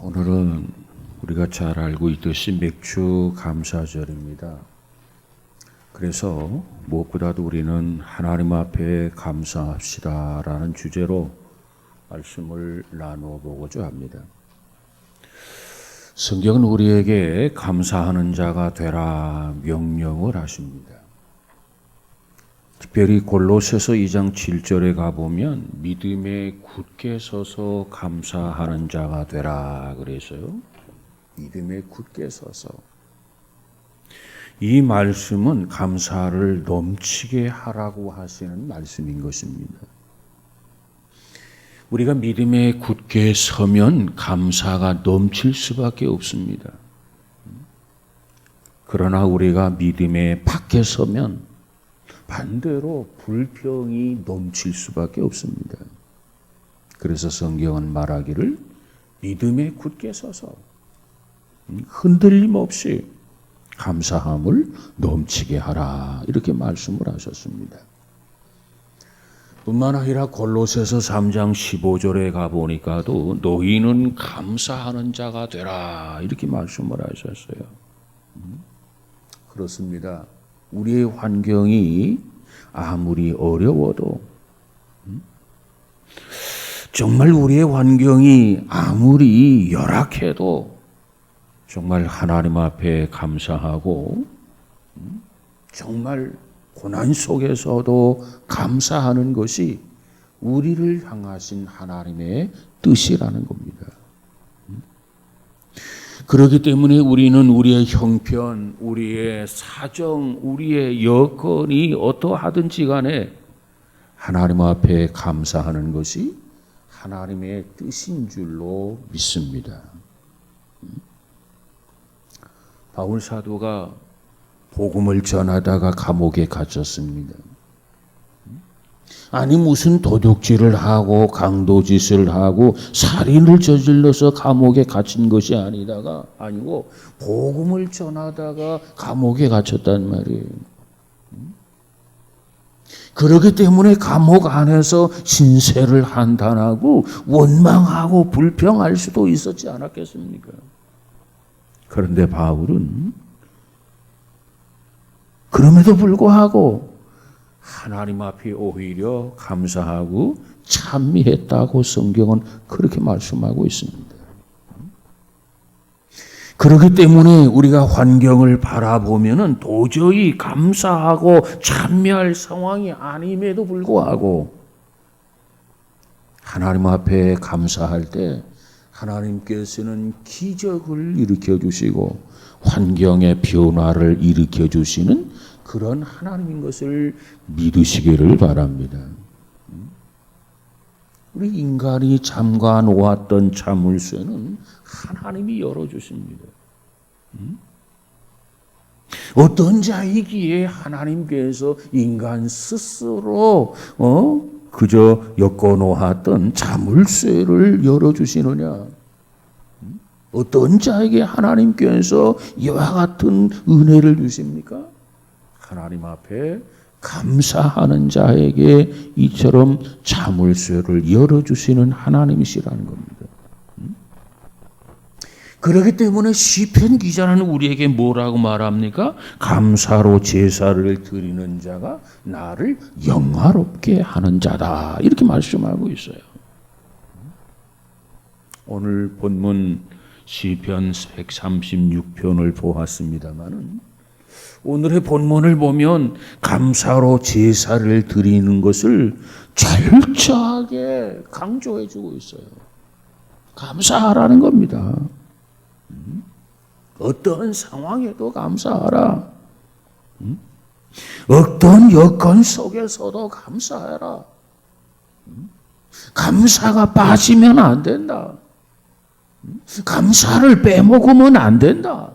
오늘은 우리가 잘 알고 있듯이 맥주 감사절입니다. 그래서 무엇보다도 우리는 하나님 앞에 감사합시다라는 주제로 말씀을 나누어 보고자 합니다. 성경은 우리에게 감사하는 자가 되라 명령을 하십니다. 특별히 골로새서 2장 7절에 가보면 믿음에 굳게 서서 감사하는 자가 되라 그래서요. 믿음에 굳게 서서. 이 말씀은 감사를 넘치게 하라고 하시는 말씀인 것입니다. 우리가 믿음에 굳게 서면 감사가 넘칠 수밖에 없습니다. 그러나 우리가 믿음에 밖에 서면 반대로 불평이 넘칠 수밖에 없습니다. 그래서 성경은 말하기를 믿음에 굳게 서서 흔들림 없이 감사함을 넘치게 하라 이렇게 말씀을 하셨습니다. 뿐만 아니라 골로새서 3장 15절에 가보니까도 너희는 감사하는 자가 되라 이렇게 말씀을 하셨어요. 그렇습니다. 우리의 환경이 아무리 어려워도 정말 우리의 환경이 아무리 열악해도 정말 하나님 앞에 감사하고 정말 고난 속에서도 감사하는 것이 우리를 향하신 하나님의 뜻이라는 겁니다. 그렇기 때문에 우리는 우리의 형편, 우리의 사정, 우리의 여건이 어떠하든지 간에 하나님 앞에 감사하는 것이 하나님의 뜻인 줄로 믿습니다. 바울 사도가 복음을 전하다가 감옥에 갇혔습니다. 아니 무슨 도둑질을 하고 강도짓을 하고 살인을 저질러서 감옥에 갇힌 것이 아니고 복음을 전하다가 감옥에 갇혔단 말이에요. 그렇기 때문에 감옥 안에서 신세를 한탄하고 원망하고 불평할 수도 있었지 않았겠습니까? 그런데 바울은 그럼에도 불구하고 하나님 앞에 오히려 감사하고 찬미했다고 성경은 그렇게 말씀하고 있습니다. 그렇기 때문에 우리가 환경을 바라보면은 도저히 감사하고 찬미할 상황이 아님에도 불구하고 하나님 앞에 감사할 때 하나님께서는 기적을 일으켜 주시고 환경의 변화를 일으켜 주시는 그런 하나님인 것을 믿으시기를 바랍니다. 우리 인간이 잠가 놓았던 자물쇠는 하나님이 열어주십니다. 어떤 자이기에 하나님께서 인간 스스로 그저 엮어놓았던 자물쇠를 열어주시느냐? 어떤 자에게 하나님께서 이와 같은 은혜를 주십니까? 하나님 앞에 감사하는 자에게 이처럼 자물쇠를 열어주시는 하나님이시라는 겁니다. 그렇기 때문에 시편 기자는 우리에게 뭐라고 말합니까? 감사로 제사를 드리는 자가 나를 영화롭게 하는 자다 이렇게 말씀하고 있어요. 오늘 본문 시편 136편을 보았습니다마는 오늘의 본문을 보면 감사로 제사를 드리는 것을 철저하게 강조해 주고 있어요. 감사하라는 겁니다. 어떤 상황에도 감사하라. 어떤 여건 속에서도 감사해라. 감사가 빠지면 안 된다. 감사를 빼먹으면 안 된다.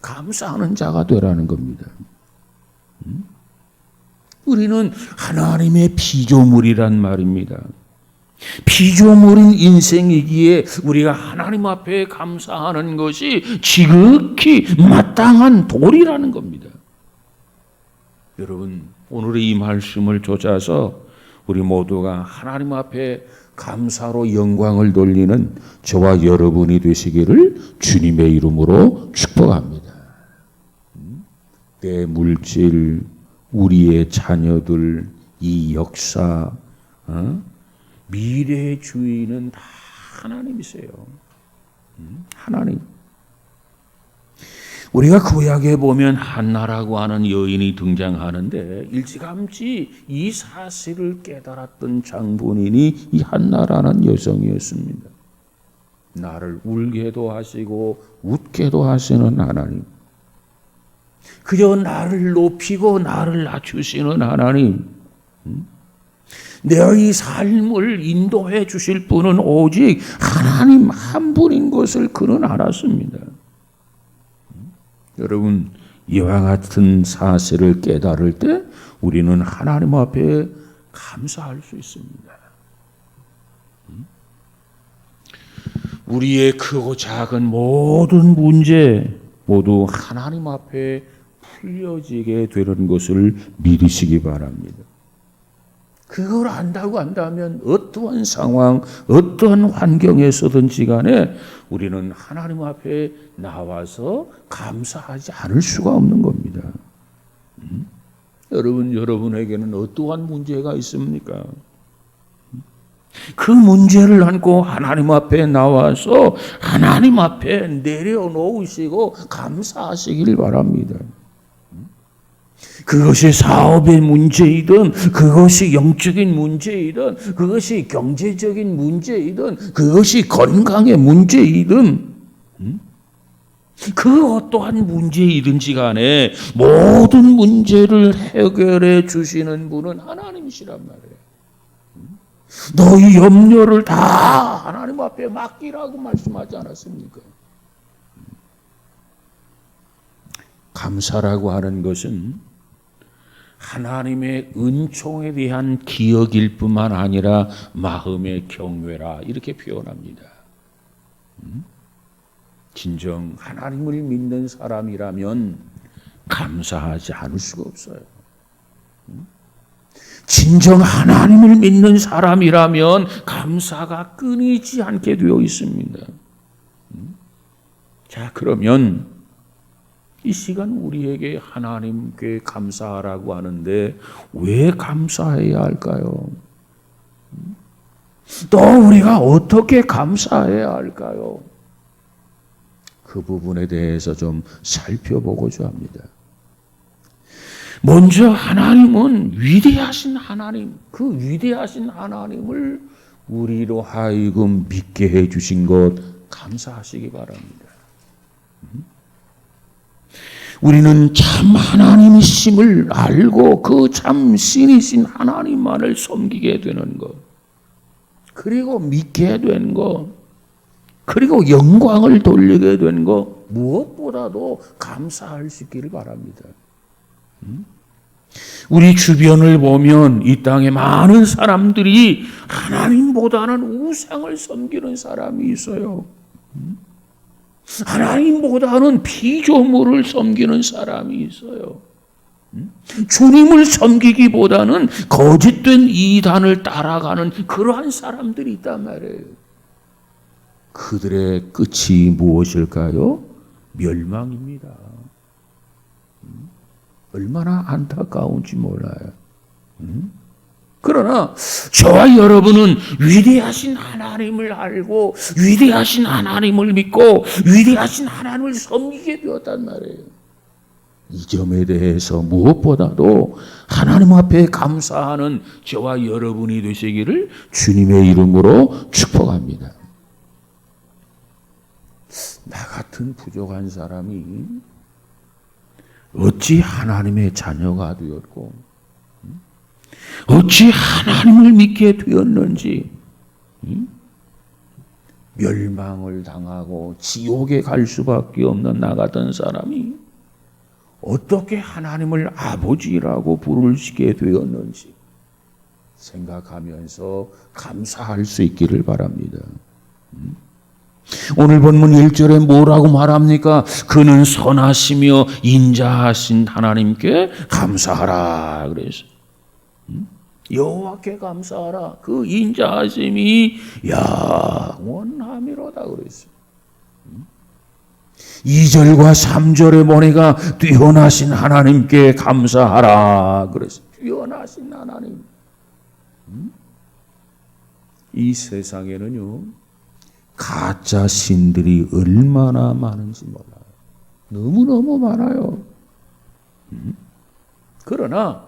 감사하는 자가 되라는 겁니다. 우리는 하나님의 피조물이란 말입니다. 피조물인 인생이기에 우리가 하나님 앞에 감사하는 것이 지극히 마땅한 도리라는 겁니다. 여러분, 오늘의 이 말씀을 좇아서 우리 모두가 하나님 앞에 감사로 영광을 돌리는 저와 여러분이 되시기를 주님의 이름으로 축복합니다. 내 물질, 우리의 자녀들, 이 역사, 미래의 주인은 다 하나님이세요. 하나님. 우리가 구약에 보면 한나라고 하는 여인이 등장하는데 일찌감치 이 사실을 깨달았던 장본인이 이 한나라는 여성이었습니다. 나를 울게도 하시고 웃게도 하시는 하나님. 그저 나를 높이고 나를 낮추시는 하나님. 내 삶을 인도해 주실 분은 오직 하나님 한 분인 것을 그는 알았습니다. 여러분, 이와 같은 사실을 깨달을 때 우리는 하나님 앞에 감사할 수 있습니다. 우리의 크고 작은 모든 문제 모두 하나님 앞에 풀려지게 되는 것을 믿으시기 바랍니다. 그걸 안다고 한다면 어떠한 상황, 어떠한 환경에서든지 간에 우리는 하나님 앞에 나와서 감사하지 않을 수가 없는 겁니다. 여러분에게는 어떠한 문제가 있습니까? 그 문제를 안고 하나님 앞에 나와서 하나님 앞에 내려놓으시고 감사하시길 바랍니다. 그것이 사업의 문제이든 그것이 영적인 문제이든 그것이 경제적인 문제이든 그것이 건강의 문제이든 그 어떠한 문제이든지 간에 모든 문제를 해결해 주시는 분은 하나님이시란 말이에요. 너희 염려를 다 하나님 앞에 맡기라고 말씀하지 않았습니까? 감사라고 하는 것은 하나님의 은총에 대한 기억일 뿐만 아니라 마음의 경외라 이렇게 표현합니다. 진정 하나님을 믿는 사람이라면 감사하지 않을 수가 없어요. 진정 하나님을 믿는 사람이라면 감사가 끊이지 않게 되어 있습니다. 자, 그러면 이 시간 우리에게 하나님께 감사하라고 하는데 왜 감사해야 할까요? 또 우리가 어떻게 감사해야 할까요? 그 부분에 대해서 좀 살펴보고자 합니다. 먼저 하나님은 위대하신 하나님, 그 위대하신 하나님을 우리로 하여금 믿게 해주신 것 감사하시기 바랍니다. 우리는 참 하나님이심을 알고 그 참 신이신 하나님만을 섬기게 되는 것, 그리고 믿게 된 것, 그리고 영광을 돌리게 된 것, 무엇보다도 감사할 수 있기를 바랍니다. 우리 주변을 보면 이 땅에 많은 사람들이 하나님보다는 우상을 섬기는 사람이 있어요. 하나님보다는 피조물을 섬기는 사람이 있어요. 주님을 섬기기보다는 거짓된 이단을 따라가는 그러한 사람들이 있단 말이에요. 그들의 끝이 무엇일까요? 멸망입니다. 얼마나 안타까운지 몰라요. 그러나 저와 여러분은 위대하신 하나님을 알고 위대하신 하나님을 믿고 위대하신 하나님을 섬기게 되었단 말이에요. 이 점에 대해서 무엇보다도 하나님 앞에 감사하는 저와 여러분이 되시기를 주님의 이름으로 축복합니다. 나 같은 부족한 사람이 어찌 하나님의 자녀가 되었고 어찌 하나님을 믿게 되었는지 멸망을 당하고 지옥에 갈 수밖에 없는 나 같은 사람이 어떻게 하나님을 아버지라고 부르시게 되었는지 생각하면서 감사할 수 있기를 바랍니다. 오늘 본문 1절에 뭐라고 말합니까? 그는 선하시며 인자하신 하나님께 감사하라 그래서 여호와께 감사하라. 그 인자하심이 영원함이로다 그랬어요. 2절과 3절에 보니까 뛰어나신 하나님께 감사하라 그랬어요. 뛰어나신 하나님. 이 세상에는요, 가짜 신들이 얼마나 많은지 몰라요. 너무너무 많아요. 그러나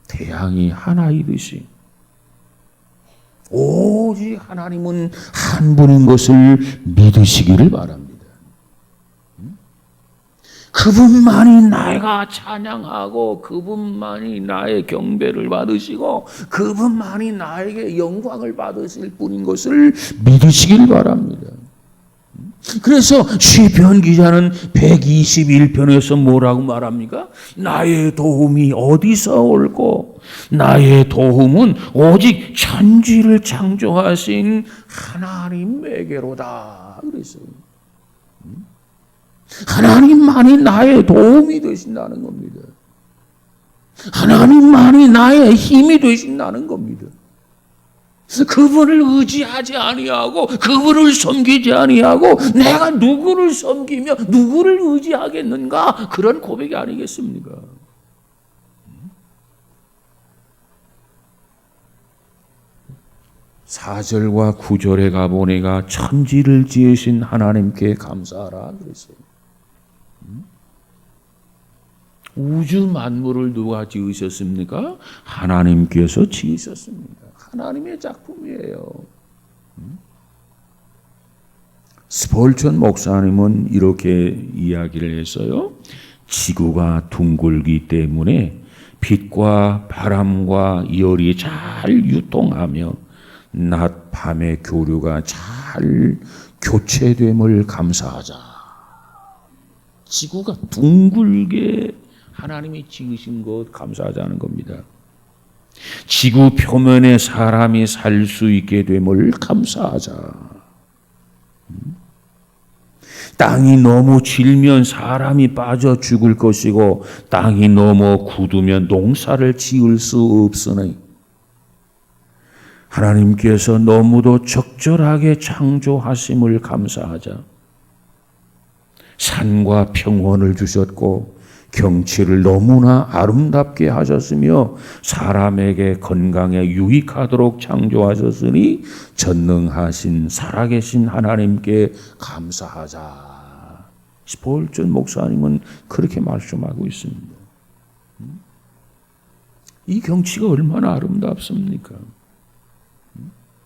태양이 하나이듯이 오직 하나님은 한 분인 것을 믿으시기를 바랍니다. 그분만이 나가 찬양하고 그분만이 나의 경배를 받으시고 그분만이 나에게 영광을 받으실 분인 것을 믿으시길 바랍니다. 그래서 시편 기자는 121편에서 뭐라고 말합니까? 나의 도움이 어디서 올고 나의 도움은 오직 천지를 창조하신 하나님에게로다 그랬어요. 하나님만이 나의 도움이 되신다는 겁니다. 하나님만이 나의 힘이 되신다는 겁니다. 그분을 의지하지 아니하고 그분을 섬기지 아니하고 내가 누구를 섬기며 누구를 의지하겠는가, 그런 고백이 아니겠습니까? 4절과 9절에 가보니까 천지를 지으신 하나님께 감사하라 그랬어요. 우주 만물을 누가 지으셨습니까? 하나님께서 지으셨습니다. 하나님의 작품이에요. 스폴전 목사님은 이렇게 이야기를 했어요. 지구가 둥글기 때문에 빛과 바람과 열이 잘 유통하며 낮 밤의 교류가 잘 교체됨을 감사하자. 지구가 둥글게 하나님이 지으신 것 감사하자는 겁니다. 지구 표면에 사람이 살 수 있게 됨을 감사하자. 땅이 너무 질면 사람이 빠져 죽을 것이고 땅이 너무 굳으면 농사를 지을 수 없으니 하나님께서 너무도 적절하게 창조하심을 감사하자. 산과 평원을 주셨고 경치를 너무나 아름답게 하셨으며 사람에게 건강에 유익하도록 창조하셨으니 전능하신 살아계신 하나님께 감사하자. 스폴전 목사님은 그렇게 말씀하고 있습니다. 이 경치가 얼마나 아름답습니까?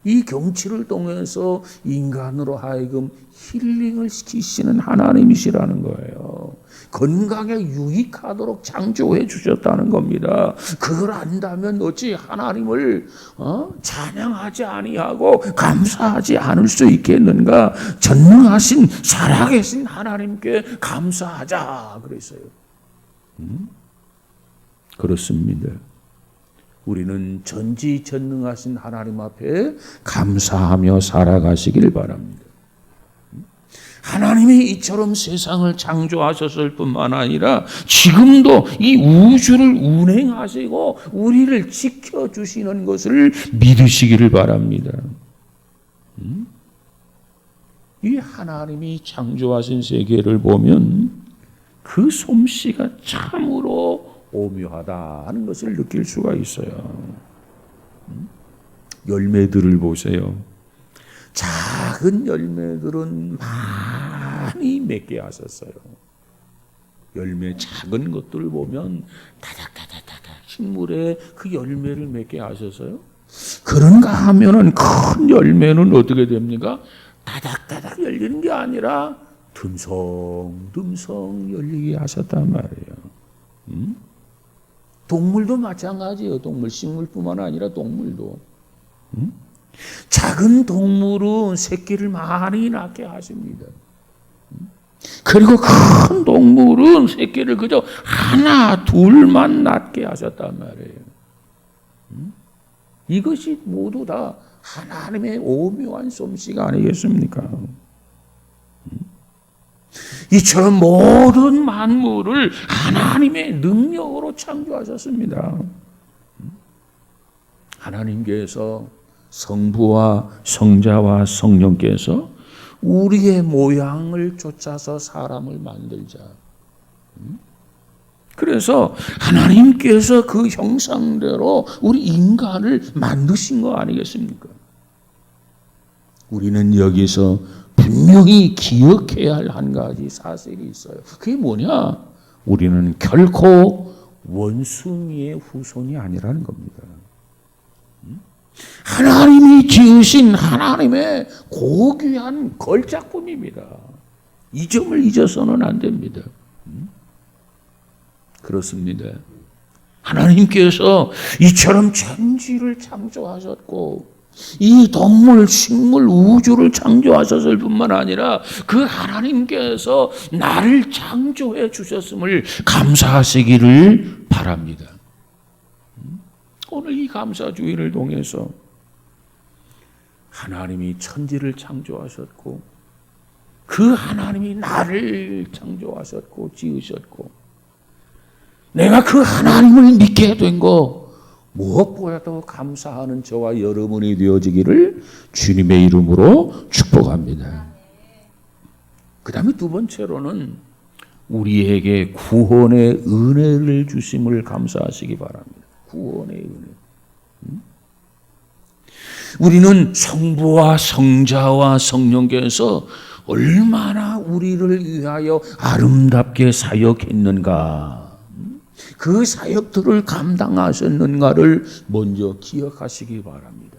이 경치를 통해서 인간으로 하여금 힐링을 시키시는 하나님이시라는 거예요. 건강에 유익하도록 창조해 주셨다는 겁니다. 그걸 안다면 어찌 하나님을 찬양하지 아니하고 감사하지 않을 수 있겠는가? 전능하신 살아계신 하나님께 감사하자 그랬어요. 그렇습니다. 우리는 전지전능하신 하나님 앞에 감사하며 살아가시길 바랍니다. 하나님이 이처럼 세상을 창조하셨을 뿐만 아니라 지금도 이 우주를 운행하시고 우리를 지켜주시는 것을 믿으시기를 바랍니다. 이 하나님이 창조하신 세계를 보면 그 솜씨가 참으로 오묘하다 하는 것을 느낄 수가 있어요. 열매들을 보세요. 작은 열매들은 많이 맺게 하셨어요. 열매 작은 것들을 보면 다닥다닥다닥 식물에 그 열매를 맺게 하셔서요. 그런가 하면은 큰 열매는 어떻게 됩니까? 다닥다닥 열리는 게 아니라 듬성듬성 열리게 하셨단 말이에요. 동물도 마찬가지예요. 동물, 식물뿐만 아니라 동물도. 작은 동물은 새끼를 많이 낳게 하십니다. 그리고 큰 동물은 새끼를 그저 하나, 둘만 낳게 하셨단 말이에요. 이것이 모두 다 하나님의 오묘한 솜씨가 아니겠습니까? 이처럼 모든 만물을 하나님의 능력으로 창조하셨습니다. 하나님께서 성부와 성자와 성령께서 우리의 모양을 쫓아서 사람을 만들자. 그래서 하나님께서 그 형상대로 우리 인간을 만드신 거 아니겠습니까? 우리는 여기서 분명히 기억해야 할 한 가지 사실이 있어요. 그게 뭐냐? 우리는 결코 원숭이의 후손이 아니라는 겁니다. 하나님이 지으신 하나님의 고귀한 걸작품입니다. 이 점을 잊어서는 안 됩니다. 그렇습니다. 하나님께서 이처럼 천지를 창조하셨고 이 동물, 식물, 우주를 창조하셨을 뿐만 아니라 그 하나님께서 나를 창조해 주셨음을 감사하시기를 바랍니다. 오늘 이 감사주의를 통해서 하나님이 천지를 창조하셨고 그 하나님이 나를 창조하셨고 지으셨고 내가 그 하나님을 믿게 된 거 무엇보다도 감사하는 저와 여러분이 되어지기를 주님의 이름으로 축복합니다. 그 다음에 두 번째로는 우리에게 구원의 은혜를 주심을 감사하시기 바랍니다. 구원의 은혜. 우리는 성부와 성자와 성령께서 얼마나 우리를 위하여 아름답게 사역했는가, 그 사역들을 감당하셨는가를 먼저 기억하시기 바랍니다.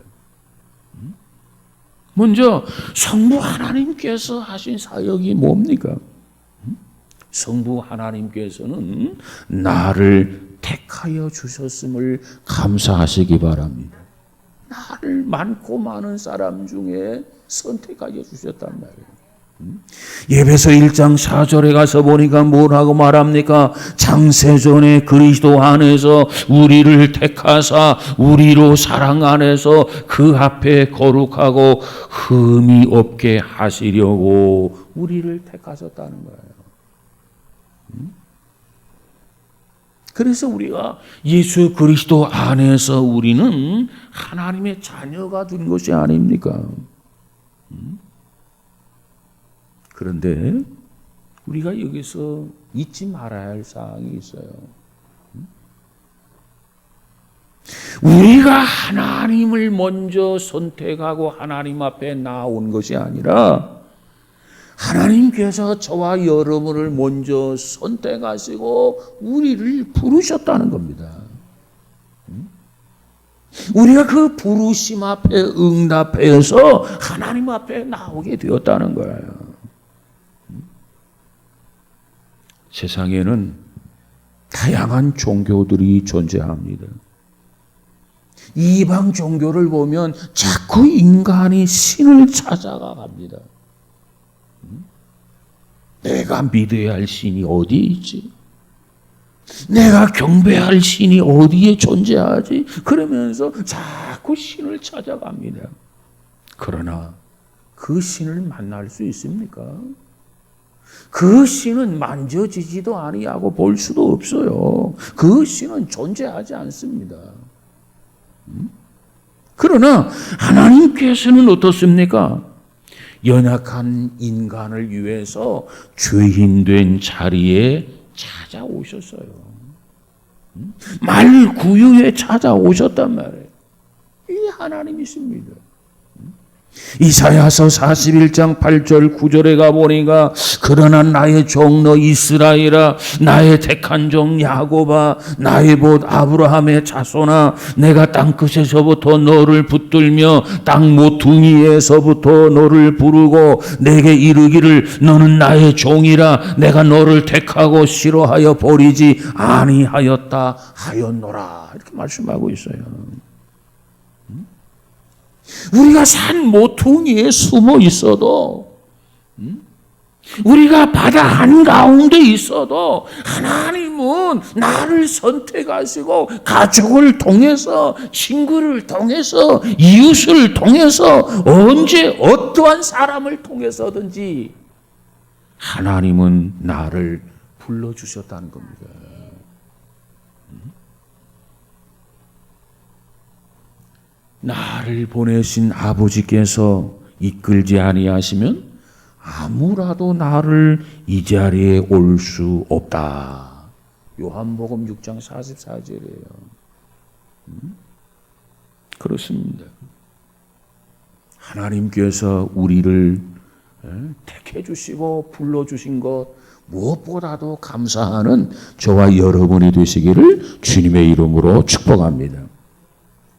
먼저 성부 하나님께서 하신 사역이 뭡니까? 성부 하나님께서는 나를 택하여 주셨음을 감사하시기 바랍니다. 나를 많고 많은 사람 중에 선택하여 주셨단 말이에요. 예배서 1장 4절에 가서 보니까 뭐라고 말합니까? 창세전에 그리스도 안에서 우리를 택하사 우리로 사랑 안에서 그 앞에 거룩하고 흠이 없게 하시려고 우리를 택하셨다는 거예요. 그래서 우리가 예수 그리스도 안에서 우리는 하나님의 자녀가 된 것이 아닙니까? 그런데 우리가 여기서 잊지 말아야 할 사항이 있어요. 우리가 하나님을 먼저 선택하고 하나님 앞에 나온 것이 아니라 하나님께서 저와 여러분을 먼저 선택하시고 우리를 부르셨다는 겁니다. 우리가 그 부르심 앞에 응답해서 하나님 앞에 나오게 되었다는 거예요. 세상에는 다양한 종교들이 존재합니다. 이방 종교를 보면 자꾸 인간이 신을 찾아가 갑니다. 내가 믿어야 할 신이 어디에 있지? 내가 경배할 신이 어디에 존재하지? 그러면서 자꾸 신을 찾아갑니다. 그러나 그 신을 만날 수 있습니까? 그 신은 만져지지도 아니하고 볼 수도 없어요. 그 신은 존재하지 않습니다. 그러나 하나님께서는 어떻습니까? 연약한 인간을 위해서 죄인된 자리에 찾아오셨어요. 말구유에 찾아오셨단 말이에요. 이 하나님이십니다. 이사야서 41장 8절 9절에 가보니까 그러나 나의 종 너 이스라엘아 나의 택한 종 야곱아 나의 봇 아브라함의 자손아 내가 땅끝에서부터 너를 붙들며 땅 모퉁이에서부터 너를 부르고 내게 이르기를 너는 나의 종이라 내가 너를 택하고 싫어하여 버리지 아니하였다 하였노라 이렇게 말씀하고 있어요. 우리가 산 모퉁이에 숨어 있어도 우리가 바다 한가운데 있어도 하나님은 나를 선택하시고 가족을 통해서 친구를 통해서 이웃을 통해서 언제 어떠한 사람을 통해서든지 하나님은 나를 불러주셨다는 겁니다. 나를 보내신 아버지께서 이끌지 아니하시면 아무라도 나를 이 자리에 올 수 없다. 요한복음 6장 44절이에요. 그렇습니다. 하나님께서 우리를 택해 주시고 불러 주신 것 무엇보다도 감사하는 저와 여러분이 되시기를 주님의 이름으로 축복합니다.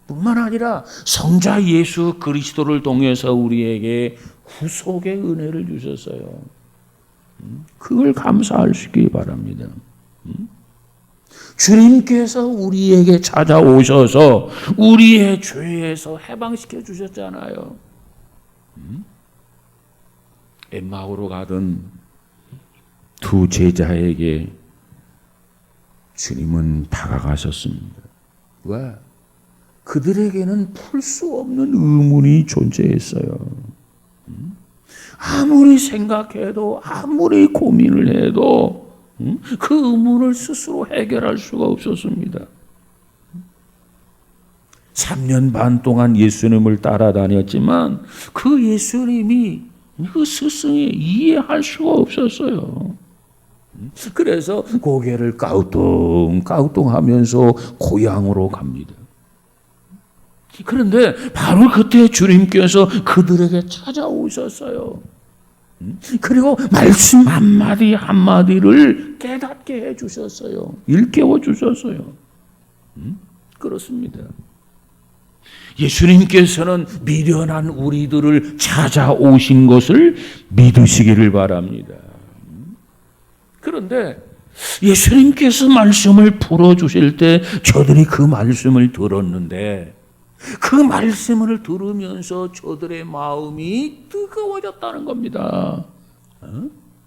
뿐만 아니라 성자 예수 그리스도를 통해서 우리에게 구속의 은혜를 주셨어요. 그걸 감사하시기 바랍니다. 주님께서 우리에게 찾아오셔서 우리의 죄에서 해방시켜 주셨잖아요. 엠마오로 가던 두 제자에게 주님은 다가가셨습니다. 왜? 그들에게는 풀 수 없는 의문이 존재했어요. 아무리 생각해도 아무리 고민을 해도 그 의문을 스스로 해결할 수가 없었습니다. 3년 반 동안 예수님을 따라다녔지만 그 예수님이 그 스승이 이해할 수가 없었어요. 그래서 고개를 까우뚱까우뚱하면서 고향으로 갑니다. 그런데 바로 그때 주님께서 그들에게 찾아오셨어요. 그리고 말씀 한마디 한마디를 깨닫게 해주셨어요. 일깨워 주셨어요. 그렇습니다. 예수님께서는 미련한 우리들을 찾아오신 것을 믿으시기를 바랍니다. 그런데 예수님께서 말씀을 풀어주실 때 저들이 그 말씀을 들었는데 그 말씀을 들으면서 저들의 마음이 뜨거워졌다는 겁니다.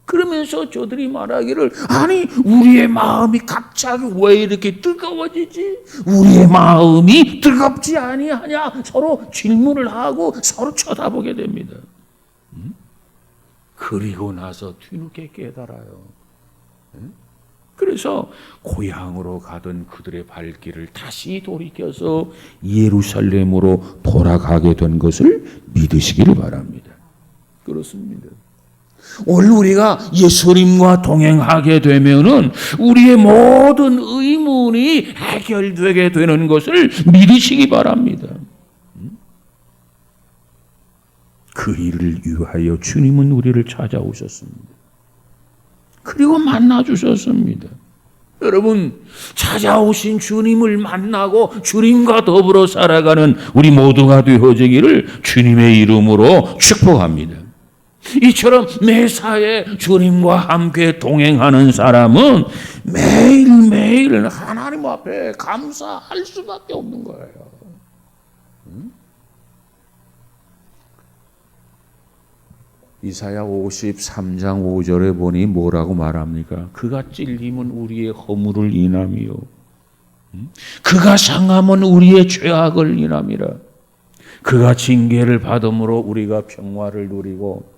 그러면서 저들이 말하기를 아니 우리의 마음이 갑자기 왜 이렇게 뜨거워지지? 우리의 마음이 뜨겁지 아니하냐? 서로 질문을 하고 서로 쳐다보게 됩니다. 그리고 나서 뒤늦게 깨달아요. 그래서 고향으로 가던 그들의 발길을 다시 돌이켜서 예루살렘으로 돌아가게 된 것을 믿으시기를 바랍니다. 그렇습니다. 오늘 우리가 예수님과 동행하게 되면은 우리의 모든 의문이 해결되게 되는 것을 믿으시기 바랍니다. 그 일을 위하여 주님은 우리를 찾아오셨습니다. 그리고 만나주셨습니다. 여러분, 찾아오신 주님을 만나고 주님과 더불어 살아가는 우리 모두가 되어지기를 주님의 이름으로 축복합니다. 이처럼 매사에 주님과 함께 동행하는 사람은 매일매일 하나님 앞에 감사할 수밖에 없는 거예요. 이사야 53장 5절에 보니 뭐라고 말합니까? 그가 찔림은 우리의 허물을 인함이요 그가 상함은 우리의 죄악을 인함이라. 그가 징계를 받음으로 우리가 평화를 누리고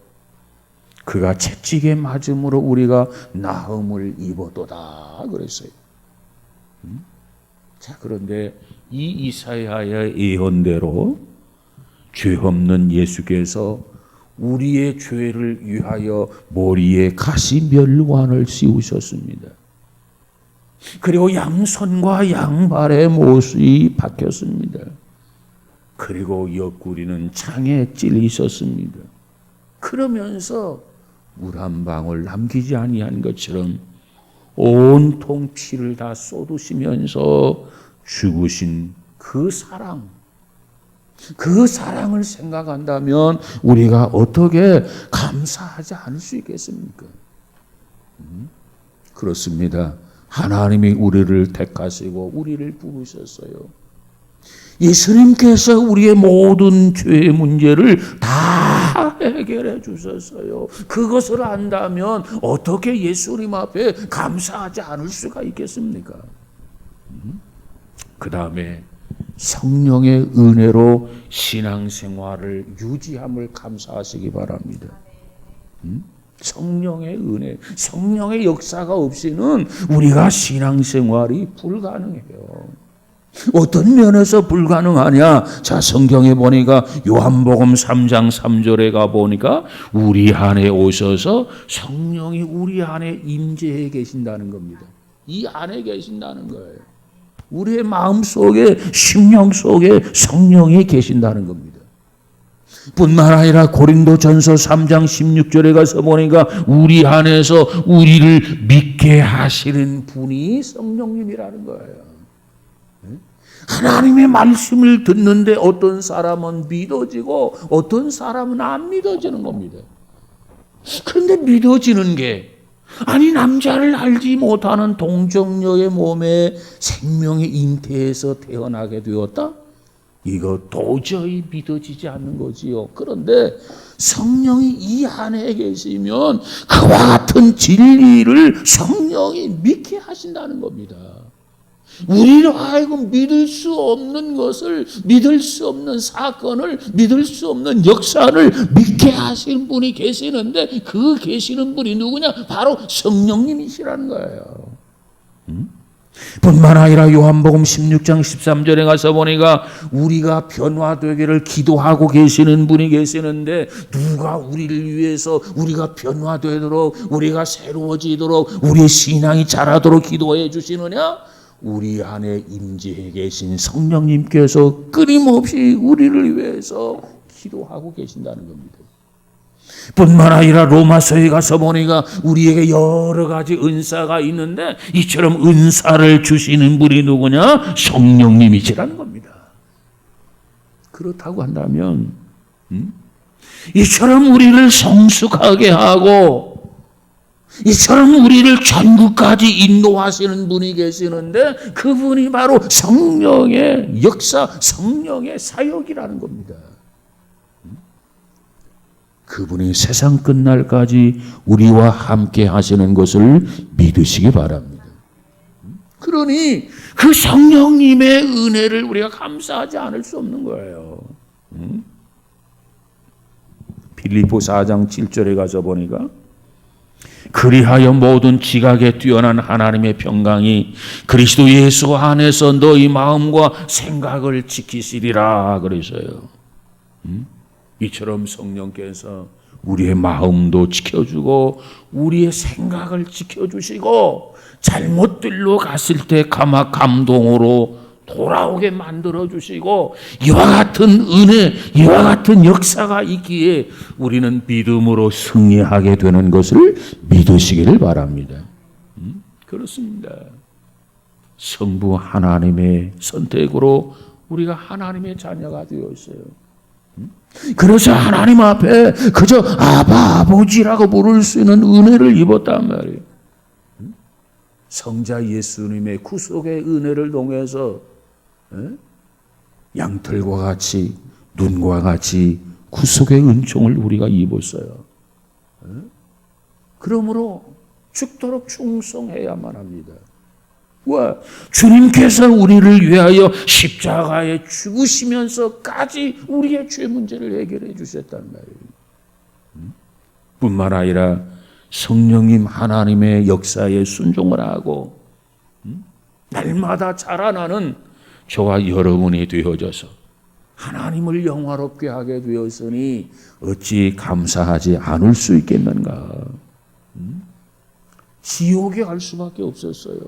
그가 채찍에 맞음으로 우리가 나음을 입었도다 그랬어요. 자, 그런데 이 이사야의 예언대로 죄 없는 예수께서 우리의 죄를 위하여 머리에 가시멸관을 씌우셨습니다. 그리고 양손과 양발의 못이 박혔습니다. 그리고 옆구리는 창에 찔리셨습니다. 그러면서 물 한 방울 남기지 아니한 것처럼 온통 피를 다 쏟으시면서 죽으신 그 사랑, 그 사랑을 생각한다면 우리가 어떻게 감사하지 않을 수 있겠습니까? 그렇습니다. 하나님이 우리를 택하시고 우리를 부르셨어요. 예수님께서 우리의 모든 죄의 문제를 다 해결해 주셨어요. 그것을 안다면 어떻게 예수님 앞에 감사하지 않을 수가 있겠습니까? 그 다음에 성령의 은혜로 신앙생활을 유지함을 감사하시기 바랍니다. 성령의 은혜, 성령의 역사가 없이는 우리가 신앙생활이 불가능해요. 어떤 면에서 불가능하냐? 자, 성경에 보니까 요한복음 3장 3절에 가보니까 우리 안에 오셔서 성령이 우리 안에 임재해 계신다는 겁니다. 이 안에 계신다는 거예요. 우리의 마음 속에, 심령 속에 성령이 계신다는 겁니다. 뿐만 아니라 고린도전서 3장 16절에 가서 보니까 우리 안에서 우리를 믿게 하시는 분이 성령님이라는 거예요. 하나님의 말씀을 듣는데 어떤 사람은 믿어지고 어떤 사람은 안 믿어지는 겁니다. 그런데 믿어지는 게, 아니 남자를 알지 못하는 동정녀의 몸에 생명이 잉태해서 태어나게 되었다? 이거 도저히 믿어지지 않는 거지요. 그런데 성령이 이 안에 계시면 그와 같은 진리를 성령이 믿게 하신다는 겁니다. 우리로 하여금 믿을 수 없는 것을, 믿을 수 없는 사건을, 믿을 수 없는 역사를 믿게 하시는 분이 계시는데, 그 계시는 분이 누구냐? 바로 성령님이시라는 거예요. 뿐만 아니라 요한복음 16장 13절에 가서 보니까 우리가 변화되기를 기도하고 계시는 분이 계시는데, 누가 우리를 위해서 우리가 변화되도록, 우리가 새로워지도록, 우리의 신앙이 자라도록 기도해 주시느냐? 우리 안에 임재해 계신 성령님께서 끊임없이 우리를 위해서 기도하고 계신다는 겁니다. 뿐만 아니라 로마서에 가서 보니까 우리에게 여러 가지 은사가 있는데, 이처럼 은사를 주시는 분이 누구냐? 성령님이시라는 겁니다. 그렇다고 한다면 이처럼 우리를 성숙하게 하고 이처럼 우리를 천국까지 인도하시는 분이 계시는데, 그분이 바로 성령의 역사, 성령의 사역이라는 겁니다. 그분이 세상 끝날까지 우리와 함께 하시는 것을 믿으시기 바랍니다. 그러니 그 성령님의 은혜를 우리가 감사하지 않을 수 없는 거예요. 빌립보 4장 7절에 가서 보니까 그리하여 모든 지각에 뛰어난 하나님의 평강이 그리스도 예수 안에서 너희 마음과 생각을 지키시리라 그랬어요. 이처럼 성령께서 우리의 마음도 지켜주고 우리의 생각을 지켜주시고 잘못들로 갔을 때 감동으로 돌아오게 만들어주시고, 이와 같은 은혜, 이와 같은 역사가 있기에 우리는 믿음으로 승리하게 되는 것을 믿으시기를 바랍니다. 그렇습니다. 성부 하나님의 선택으로 우리가 하나님의 자녀가 되어 있어요. 그래서 하나님 앞에 그저 아바 아버지라고 부를 수 있는 은혜를 입었단 말이에요. 성자 예수님의 구속의 은혜를 통해서 양털과 같이, 눈과 같이 구속의 은총을 우리가 입었어요. 그러므로 죽도록 충성해야만 합니다. 왜? 주님께서 우리를 위하여 십자가에 죽으시면서까지 우리의 죄 문제를 해결해 주셨단 말이에요. 뿐만 아니라 성령님 하나님의 역사에 순종을 하고 날마다 자라나는 저와 여러분이 되어져서 하나님을 영화롭게 하게 되었으니 어찌 감사하지 않을 수 있겠는가? 지옥에 갈 수밖에 없었어요.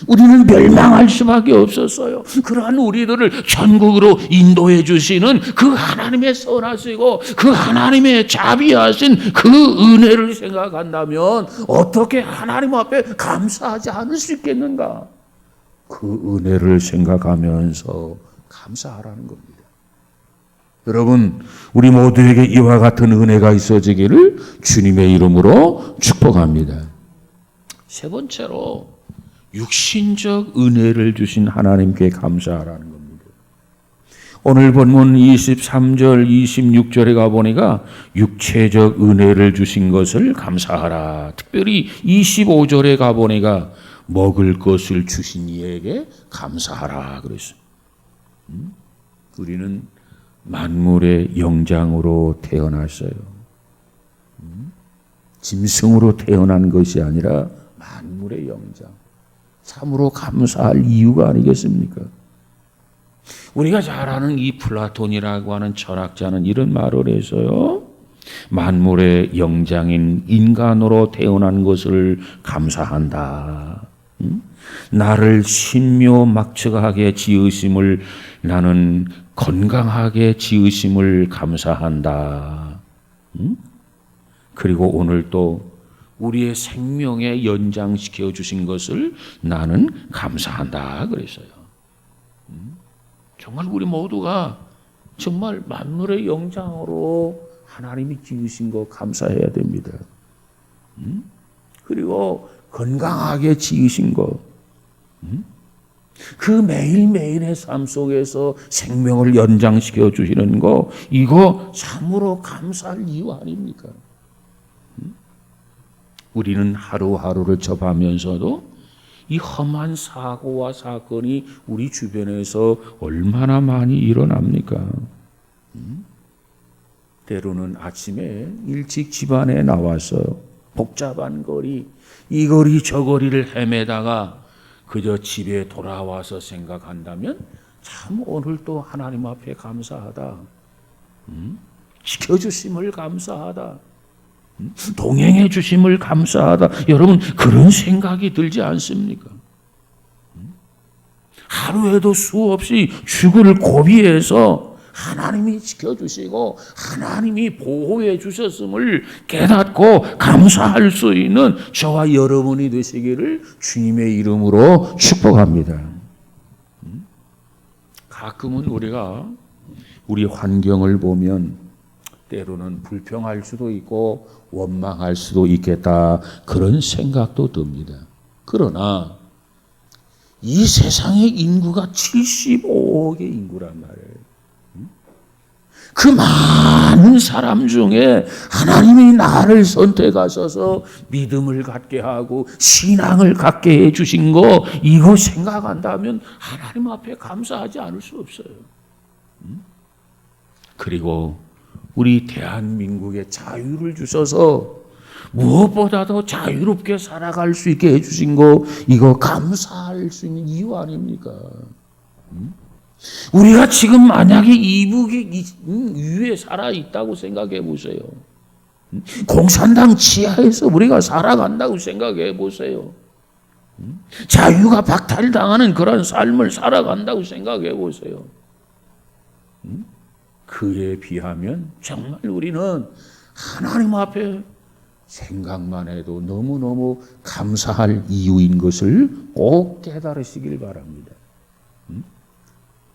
우리는 멸망할 수밖에 없었어요. 그러한 우리들을 천국으로 인도해 주시는 그 하나님의 선하시고 그 하나님의 자비하신 그 은혜를 생각한다면 어떻게 하나님 앞에 감사하지 않을 수 있겠는가? 그 은혜를 생각하면서 감사하라는 겁니다. 여러분, 우리 모두에게 이와 같은 은혜가 있어지기를 주님의 이름으로 축복합니다. 세 번째로 육신적 은혜를 주신 하나님께 감사하라는 겁니다. 오늘 본문 23절, 26절에 가보니까 육체적 은혜를 주신 것을 감사하라. 특별히 25절에 가보니까 먹을 것을 주신 이에게 감사하라 그랬어요. 우리는 만물의 영장으로 태어났어요. 짐승으로 태어난 것이 아니라 만물의 영장. 참으로 감사할 이유가 아니겠습니까? 우리가 잘 아는 이 플라톤이라고 하는 철학자는 이런 말을 해서요. 만물의 영장인 인간으로 태어난 것을 감사한다. 나를 신묘막측하게 지으심을, 나는 건강하게 지으심을 감사한다. 그리고 오늘 또 우리의 생명에 연장시켜 주신 것을 나는 감사한다 그랬어요. 정말 우리 모두가 정말 만물의 영장으로 하나님이 지으신 거 감사해야 됩니다. 그리고 건강하게 지으신 거, 그 매일매일의 삶 속에서 생명을 연장시켜 주시는 거, 이거 참으로 감사할 이유 아닙니까? 우리는 하루하루를 접하면서도 이 험한 사고와 사건이 우리 주변에서 얼마나 많이 일어납니까? 때로는 아침에 일찍 집안에 나와서 복잡한 거리, 이 거리 저 거리를 헤매다가 그저 집에 돌아와서 생각한다면 참 오늘도 하나님 앞에 감사하다. 지켜주심을 감사하다. 동행해 주심을 감사하다. 여러분 그런 생각이 들지 않습니까? 하루에도 수없이 죽을 고비에서 하나님이 지켜주시고 하나님이 보호해 주셨음을 깨닫고 감사할 수 있는 저와 여러분이 되시기를 주님의 이름으로 축복합니다. 가끔은 우리가 우리 환경을 보면 때로는 불평할 수도 있고 원망할 수도 있겠다, 그런 생각도 듭니다. 그러나 이 세상의 인구가 75억의 인구란 말이에요. 그 많은 사람 중에 하나님이 나를 선택하셔서 믿음을 갖게 하고 신앙을 갖게 해주신 거, 이거 생각한다면 하나님 앞에 감사하지 않을 수 없어요. 그리고 우리 대한민국에 자유를 주셔서 무엇보다도 자유롭게 살아갈 수 있게 해주신 거, 이거 감사할 수 있는 이유 아닙니까? 우리가 지금 만약에 이북의 위에 살아있다고 생각해 보세요. 공산당 지하에서 우리가 살아간다고 생각해 보세요. 자유가 박탈당하는 그런 삶을 살아간다고 생각해 보세요. 그에 비하면 정말 우리는 하나님 앞에 생각만 해도 너무너무 감사할 이유인 것을 꼭 깨달으시길 바랍니다.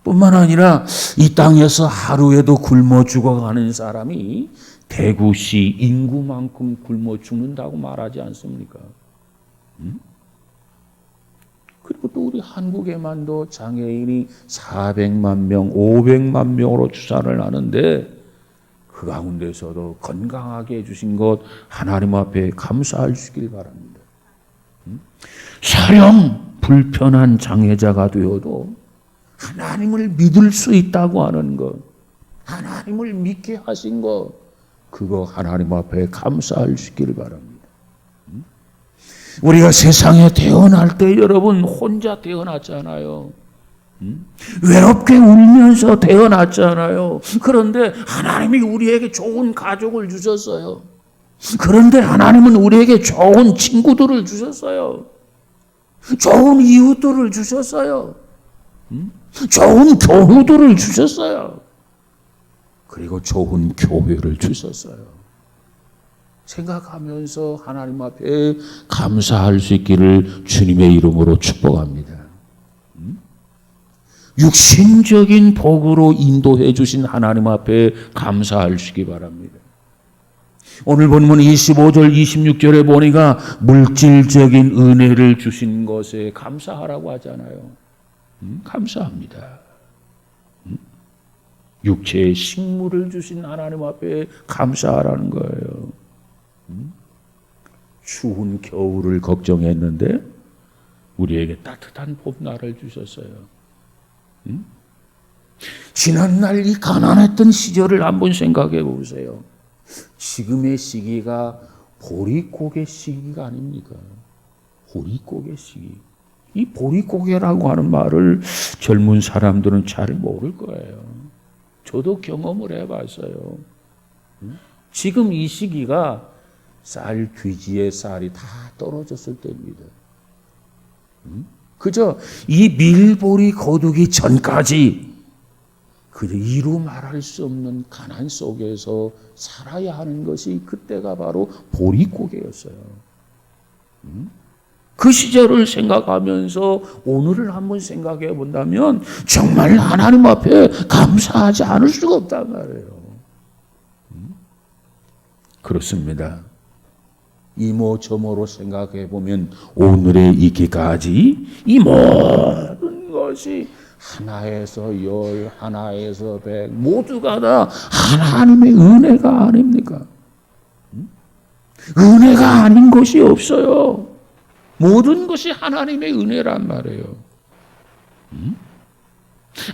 뿐만 아니라 이 땅에서 하루에도 굶어 죽어가는 사람이 대구시 인구만큼 굶어 죽는다고 말하지 않습니까? 그리고 또 우리 한국에만도 장애인이 400만 명, 500만 명으로 추산을 하는데 그 가운데서도 건강하게 해주신 것 하나님 앞에 감사하시길 바랍니다. 사령 불편한 장애자가 되어도 하나님을 믿을 수 있다고 하는 것, 하나님을 믿게 하신 것, 그거 하나님 앞에 감사하시길 바랍니다. 우리가 세상에 태어날 때 여러분 혼자 태어났잖아요. 외롭게 울면서 태어났잖아요. 그런데 하나님이 우리에게 좋은 가족을 주셨어요. 그런데 하나님은 우리에게 좋은 친구들을 주셨어요. 좋은 이웃들을 주셨어요. 좋은 교우들을 주셨어요. 그리고 좋은 교회를 주셨어요. 생각하면서 하나님 앞에 감사할 수 있기를 주님의 이름으로 축복합니다. 육신적인 복으로 인도해 주신 하나님 앞에 감사하시기 바랍니다. 오늘 본문 25절 26절에 보니까 물질적인 은혜를 주신 것에 감사하라고 하잖아요. 감사합니다. 육체의 식물을 주신 하나님 앞에 감사하라는 거예요. 추운 겨울을 걱정했는데 우리에게 따뜻한 봄날을 주셨어요. 지난날 이 가난했던 시절을 한번 생각해 보세요. 지금의 시기가 보릿고개 시기가 아닙니까? 보릿고개 시기. 이 보릿고개라고 하는 말을 젊은 사람들은 잘 모를 거예요. 저도 경험을 해봤어요. 지금 이 시기가 쌀 뒤지에 쌀이 다 떨어졌을 때입니다. 그저 이 밀보리 거두기 전까지 그저 이루 말할 수 없는 가난 속에서 살아야 하는 것이 그때가 바로 보릿고개였어요. 그 시절을 생각하면서 오늘을 한번 생각해 본다면 정말 하나님 앞에 감사하지 않을 수가 없단 말이에요. 그렇습니다. 이모저모로 생각해 보면 오늘에 이기까지 이 모든 것이 하나에서 열, 하나에서 백 모두가 다 하나님의 은혜가 아닙니까? 은혜가 아닌 것이 없어요. 모든 것이 하나님의 은혜란 말이에요.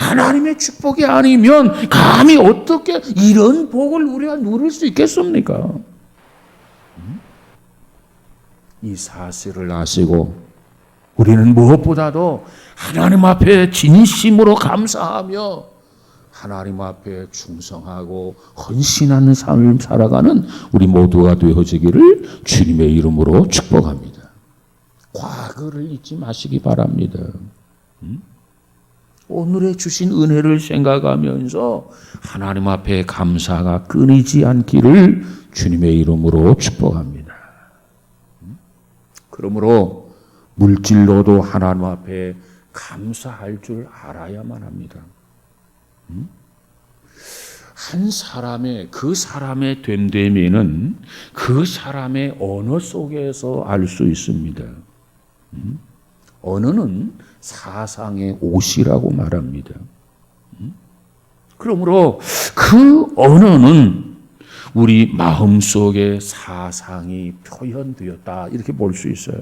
하나님의 축복이 아니면 감히 어떻게 이런 복을 우리가 누릴 수 있겠습니까? 이 사실을 아시고 우리는 무엇보다도 하나님 앞에 진심으로 감사하며 하나님 앞에 충성하고 헌신하는 삶을 살아가는 우리 모두가 되어지기를 주님의 이름으로 축복합니다. 과거를 잊지 마시기 바랍니다. 오늘에 주신 은혜를 생각하면서 하나님 앞에 감사가 끊이지 않기를 주님의 이름으로 축복합니다. 그러므로 물질로도 하나님 앞에 감사할 줄 알아야만 합니다. 한 사람의 그 사람의 됨됨이는 그 사람의 언어 속에서 알 수 있습니다. 언어는 사상의 옷이라고 말합니다. 그러므로 그 언어는 우리 마음속에 사상이 표현되었다 이렇게 볼 수 있어요.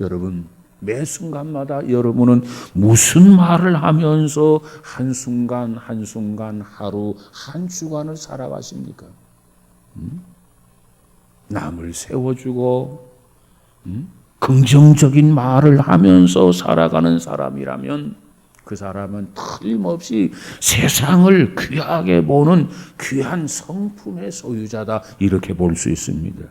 여러분 매 순간마다 여러분은 무슨 말을 하면서 한순간 한순간 하루 한 주간을 살아가십니까? 남을 세워주고 긍정적인 말을 하면서 살아가는 사람이라면 그 사람은 틀림없이 세상을 귀하게 보는 귀한 성품의 소유자다 이렇게 볼 수 있습니다.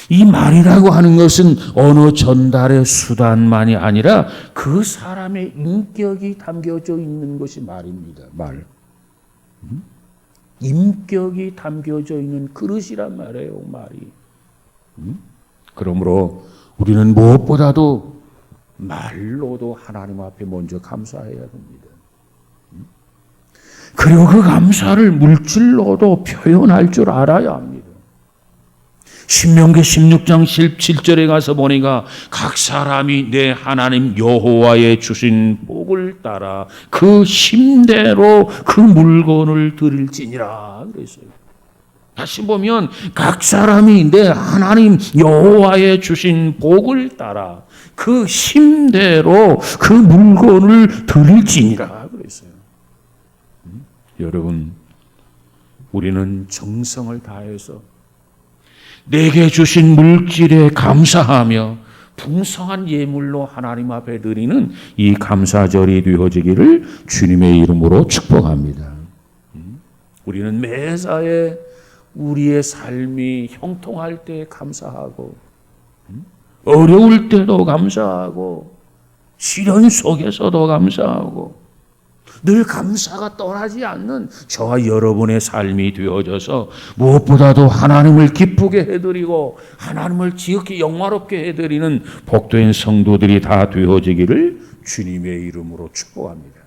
이 말이라고 하는 것은 언어 전달의 수단만이 아니라 그 사람의 인격이 담겨져 있는 것이 말입니다. 말. 인격이 담겨져 있는 그릇이란 말이에요. 말이. 그러므로 우리는 무엇보다도 말로도 하나님 앞에 먼저 감사해야 됩니다. 그리고 그 감사를 물질로도 표현할 줄 알아야 합니다. 신명기 16장 17절에 가서 보니까 각 사람이 내 하나님 여호와의 주신 복을 따라 그 힘대로 그 물건을 드릴지니라 그랬어요. 다시 보면 각 사람이 내 하나님 여호와의 주신 복을 따라 그 힘대로 그 물건을 드릴지니라 그랬어요. 여러분 우리는 정성을 다해서 내게 주신 물질에 감사하며 풍성한 예물로 하나님 앞에 드리는 이 감사절이 되어지기를 주님의 이름으로 축복합니다. 우리는 매사에 우리의 삶이 형통할 때 감사하고 어려울 때도 감사하고 시련 속에서도 감사하고 늘 감사가 떠나지 않는 저와 여러분의 삶이 되어져서 무엇보다도 하나님을 기쁘게 해드리고 하나님을 지극히 영화롭게 해드리는 복된 성도들이 다 되어지기를 주님의 이름으로 축복합니다.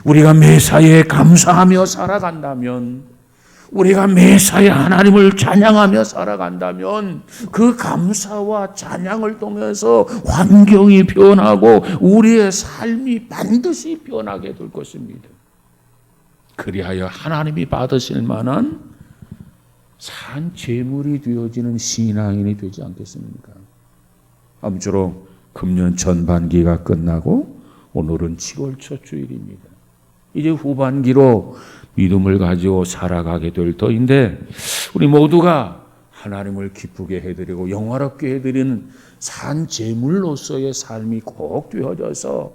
우리가 매사에 감사하며 살아간다면 우리가 매사에 하나님을 찬양하며 살아간다면 그 감사와 찬양을 통해서 환경이 변하고 우리의 삶이 반드시 변하게 될 것입니다. 그리하여 하나님이 받으실 만한 산 제물이 되어지는 신앙인이 되지 않겠습니까? 아무쪼록 금년 전반기가 끝나고 오늘은 7월 첫 주일입니다. 이제 후반기로 믿음을 가지고 살아가게 될 터인데 우리 모두가 하나님을 기쁘게 해드리고 영화롭게 해드리는 산 제물로서의 삶이 꼭 되어져서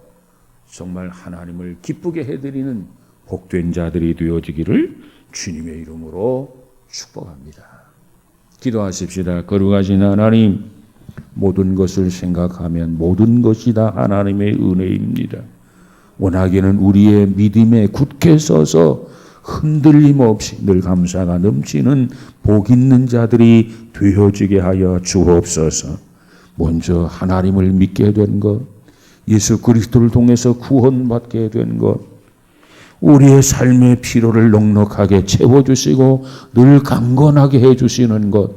정말 하나님을 기쁘게 해드리는 복된 자들이 되어지기를 주님의 이름으로 축복합니다. 기도하십시다. 거룩하신 하나님, 모든 것을 생각하면 모든 것이 다 하나님의 은혜입니다. 원하기는 우리의 믿음에 굳게 서서 흔들림 없이 늘 감사가 넘치는 복 있는 자들이 되어지게 하여 주옵소서. 먼저 하나님을 믿게 된 것, 예수 그리스도를 통해서 구원받게 된 것, 우리의 삶의 피로를 넉넉하게 채워주시고 늘 강건하게 해주시는 것,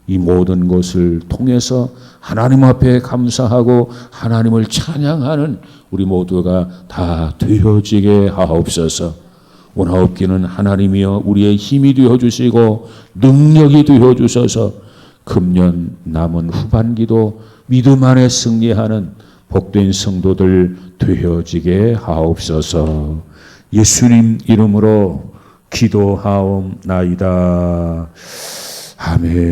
이 모든 것을 통해서 하나님 앞에 감사하고 하나님을 찬양하는 우리 모두가 다 되어지게 하옵소서. 원하옵기는 하나님이여 우리의 힘이 되어주시고 능력이 되어주셔서 금년 남은 후반기도 믿음 안에 승리하는 복된 성도들 되어지게 하옵소서. 예수님 이름으로 기도하옵나이다. 아멘.